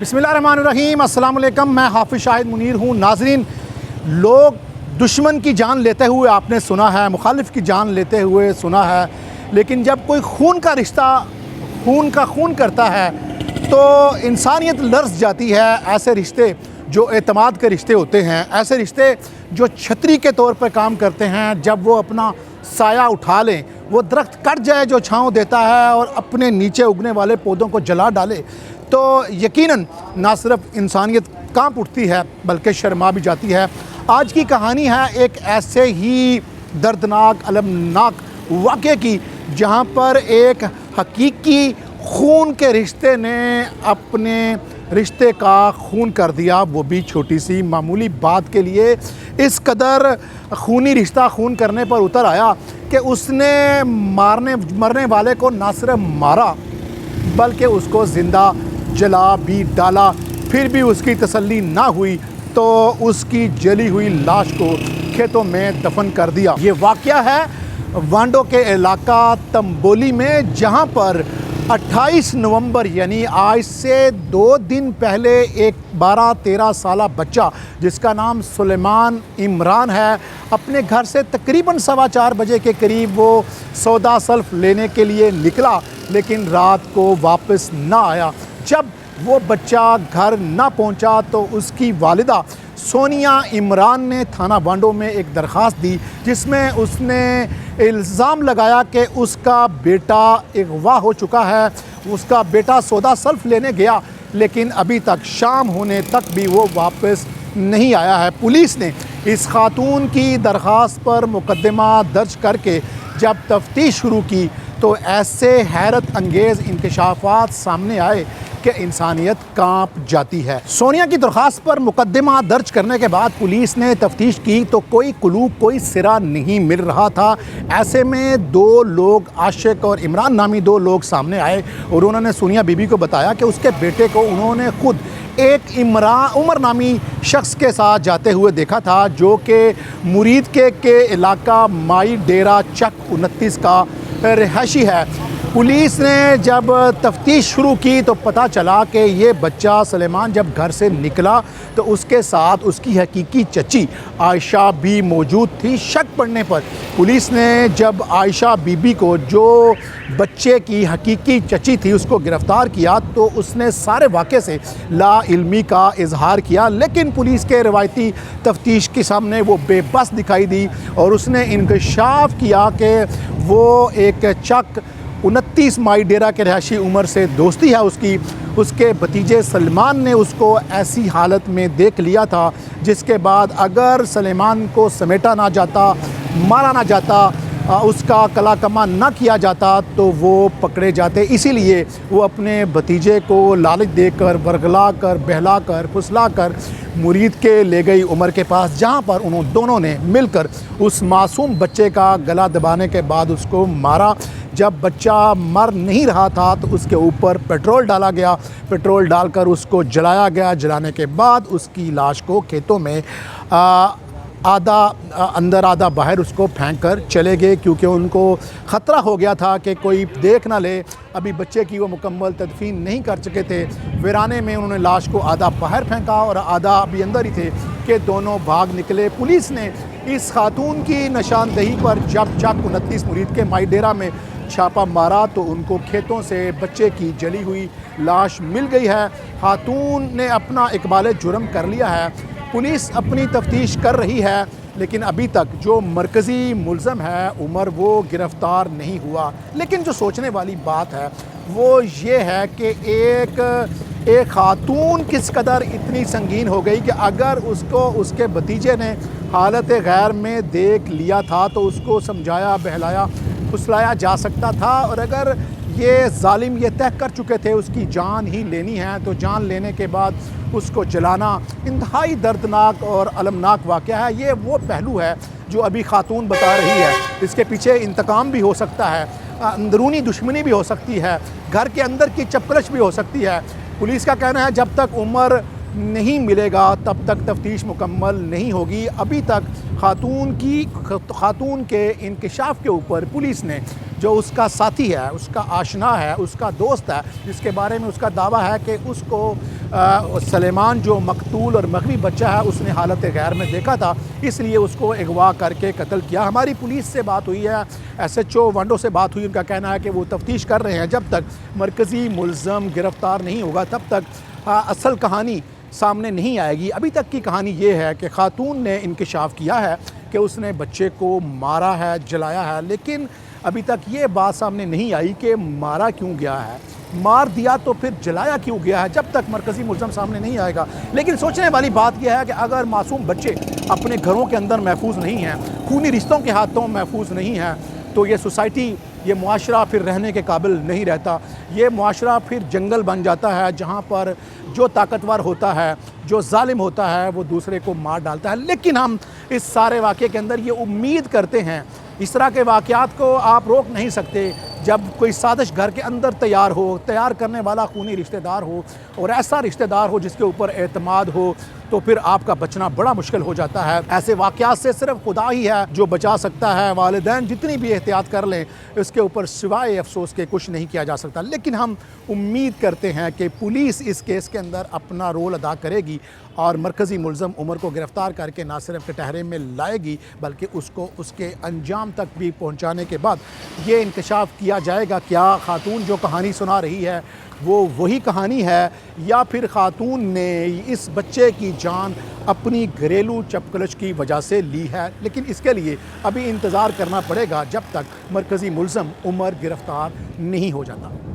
बिस्मिल्लाहिर्रहमानिर्रहीम। अस्सलाम वालेकुम। मैं हाफिज़ शाहिद मुनीर हूँ। नाज़रीन, लोग दुश्मन की जान लेते हुए आपने सुना है, मुखालिफ की जान लेते हुए सुना है, लेकिन जब कोई खून का रिश्ता खून करता है तो इंसानियत लर्ज़ जाती है। ऐसे रिश्ते जो एतमाद के रिश्ते होते हैं, ऐसे रिश्ते जो छतरी के तौर पर काम करते हैं, जब वो अपना साया उठा लें, वो दरख्त कट जाए जो छाँव देता है और अपने नीचे उगने वाले पौधों को जला डाले, तो यकीनन ना सिर्फ इंसानियत कांप उठती है बल्कि शर्मा भी जाती है। आज की कहानी है एक ऐसे ही दर्दनाक अलमनाक वाक़े की, जहाँ पर एक हकीकी खून के रिश्ते ने अपने रिश्ते का खून कर दिया, वो भी छोटी सी मामूली बात के लिए। इस कदर खूनी रिश्ता खून करने पर उतर आया कि उसने मरने वाले को ना सिर्फ मारा बल्कि उसको ज़िंदा जला भी डाला। फिर भी उसकी तसल्ली ना हुई तो उसकी जली हुई लाश को खेतों में दफन कर दिया। ये वाक़या है वांडो के इलाका तंबोली में, जहाँ पर 28 नवंबर यानी आज से 2 दिन पहले एक 12-13 साला बच्चा जिसका नाम सुलेमान इमरान है, अपने घर से तकरीबन 4:15 बजे के करीब वो सौदा सल्फ लेने के लिए निकला, लेकिन रात को वापस ना आया। जब वो बच्चा घर ना पहुंचा तो उसकी वालिदा सोनिया इमरान ने थाना वांडो में एक दरख्वास्त दी, जिसमें उसने इल्ज़ाम लगाया कि उसका बेटा अगवा हो चुका है। उसका बेटा सौदा सल्फ लेने गया, लेकिन अभी तक शाम होने तक भी वो वापस नहीं आया है। पुलिस ने इस खातून की दरख्वास्त पर मुकदमा दर्ज करके जब तफ्तीश शुरू की तो ऐसे हैरत अंगेज़ इंकशाफात सामने आए कि इंसानियत कांप जाती है। सोनिया की दरख्वास्त पर मुकदमा दर्ज करने के बाद पुलिस ने तफ्तीश की तो कोई क्लू, कोई सिरा नहीं मिल रहा था। ऐसे में 2 लोग, आशिक और इमरान नामी 2 लोग सामने आए और उन्होंने सोनिया बीबी को बताया कि उसके बेटे को उन्होंने खुद एक उमर नामी शख्स के साथ जाते हुए देखा था, जो कि मुरीद के इलाका माई डेरा चक 29 का रिहायशी है। पुलिस ने जब तफ्तीश शुरू की तो पता चला कि ये बच्चा सुलेमान जब घर से निकला तो उसके साथ उसकी हकीकी चची आयशा भी मौजूद थी। शक पड़ने पर पुलिस ने जब आयशा बीबी को, जो बच्चे की हकीकी चची थी, उसको गिरफ़्तार किया तो उसने सारे वाक़े से लाइल्मी का इजहार किया, लेकिन पुलिस के रवायती तफ्तीश के सामने वो बेबस दिखाई दी और उसने इंकशाफ किया कि वो एक चक 29 माई डेरा के रहायशी उमर से दोस्ती है उसके भतीजे सलमान ने उसको ऐसी हालत में देख लिया था, जिसके बाद अगर सलेमान को समेटा ना जाता, मारा ना जाता, उसका कला कमा ना किया जाता तो वो पकड़े जाते। इसीलिए वो अपने भतीजे को लालच देकर, वर्गला कर, बहला कर, फुसला कर मुरीद के ले गई उमर के पास, जहाँ पर उन्होंने दोनों ने मिलकर उस मासूम बच्चे का गला दबाने के बाद उसको मारा। जब बच्चा मर नहीं रहा था तो उसके ऊपर पेट्रोल डाला गया, पेट्रोल डालकर उसको जलाया गया। जलाने के बाद उसकी लाश को खेतों में आधा अंदर आधा बाहर उसको फेंक कर चले गए, क्योंकि उनको ख़तरा हो गया था कि कोई देख ना ले। अभी बच्चे की वो मुकम्मल तदफीन नहीं कर चुके थे। वीराने में उन्होंने लाश को आधा बाहर फेंका और आधा अभी अंदर ही थे कि दोनों भाग निकले। पुलिस ने इस खातून की निशानदही पर जब चक 29 मुरीद के माई डेरा में छापा मारा तो उनको खेतों से बच्चे की जली हुई लाश मिल गई है। खातून ने अपना इकबाल जुर्म कर लिया है। पुलिस अपनी तफ्तीश कर रही है, लेकिन अभी तक जो मरकज़ी मुल्ज़म है उमर, वो गिरफ़्तार नहीं हुआ। लेकिन जो सोचने वाली बात है वो ये है कि एक खातून किस कदर इतनी संगीन हो गई कि अगर उसको उसके भतीजे ने हालत गैर में देख लिया था तो उसको समझाया, बहलाया, फुसलाया जा सकता था। और अगर ये जालिम ये तय कर चुके थे उसकी जान ही लेनी है तो जान लेने के बाद उसको जलाना इंतहाई दर्दनाक और अलमनाक वाक़या है। ये वो पहलू है जो अभी खातून बता रही है। इसके पीछे इंतकाम भी हो सकता है, अंदरूनी दुश्मनी भी हो सकती है, घर के अंदर की चपकलश भी हो सकती है। पुलिस का कहना है जब तक उमर نہیں ملے گا تب تک تفتیش مکمل نہیں ہوگی۔ ابھی تک خاتون کے انکشاف کے اوپر پولیس نے جو اس کا ساتھی ہے، اس کا آشنا ہے، اس کا دوست ہے، جس کے بارے میں اس کا دعویٰ ہے کہ اس کو سلیمان جو مقتول اور مغوی بچہ ہے اس نے حالت غیر میں دیکھا تھا، اس لیے اس کو اغوا کر کے قتل کیا۔ ہماری پولیس سے بات ہوئی ہے، ایس ایچ او وانڈو سے بات ہوئی، ان کا کہنا ہے کہ وہ تفتیش کر رہے ہیں۔ جب تک مرکزی ملزم گرفتار نہیں ہوگا تب تک اصل کہانی سامنے نہیں آئے گی۔ ابھی تک کی کہانی یہ ہے کہ خاتون نے انکشاف کیا ہے کہ اس نے بچے کو مارا ہے، جلایا ہے، لیکن ابھی تک یہ بات سامنے نہیں آئی کہ مارا کیوں گیا ہے، مار دیا تو پھر جلایا کیوں گیا ہے۔ جب تک مرکزی ملزم سامنے نہیں آئے گا، لیکن سوچنے والی بات یہ ہے کہ اگر معصوم بچے اپنے گھروں کے اندر محفوظ نہیں ہیں، خونی رشتوں کے ہاتھوں محفوظ نہیں ہیں، تو یہ سوسائٹی، یہ معاشرہ پھر رہنے کے قابل نہیں رہتا۔ یہ معاشرہ پھر جنگل بن جاتا ہے جہاں پر جو طاقتور ہوتا ہے، جو ظالم ہوتا ہے، وہ دوسرے کو مار ڈالتا ہے۔ لیکن ہم اس سارے واقعے کے اندر یہ امید کرتے ہیں، اس طرح کے واقعات کو آپ روک نہیں سکتے، جب کوئی سازش گھر کے اندر تیار ہو، تیار کرنے والا خونی رشتہ دار ہو، اور ایسا رشتہ دار ہو جس کے اوپر اعتماد ہو، تو پھر آپ کا بچنا بڑا مشکل ہو جاتا ہے۔ ایسے واقعات سے صرف خدا ہی ہے جو بچا سکتا ہے۔ والدین جتنی بھی احتیاط کر لیں، اس کے اوپر سوائے افسوس کے کچھ نہیں کیا جا سکتا۔ لیکن ہم امید کرتے ہیں کہ پولیس اس کیس کے اندر اپنا رول ادا کرے گی اور مرکزی ملزم عمر کو گرفتار کر کے نہ صرف کٹہرے میں لائے گی، بلکہ اس کو اس کے انجام تک بھی پہنچانے کے بعد یہ انکشاف کیا جائے گا کیا خاتون جو کہانی سنا رہی ہے وہ وہی کہانی ہے، یا پھر خاتون نے اس بچے کی جان اپنی گھریلو چپکلش کی وجہ سے لی ہے۔ لیکن اس کے لیے ابھی انتظار کرنا پڑے گا جب تک مرکزی ملزم عمر گرفتار نہیں ہو جاتا۔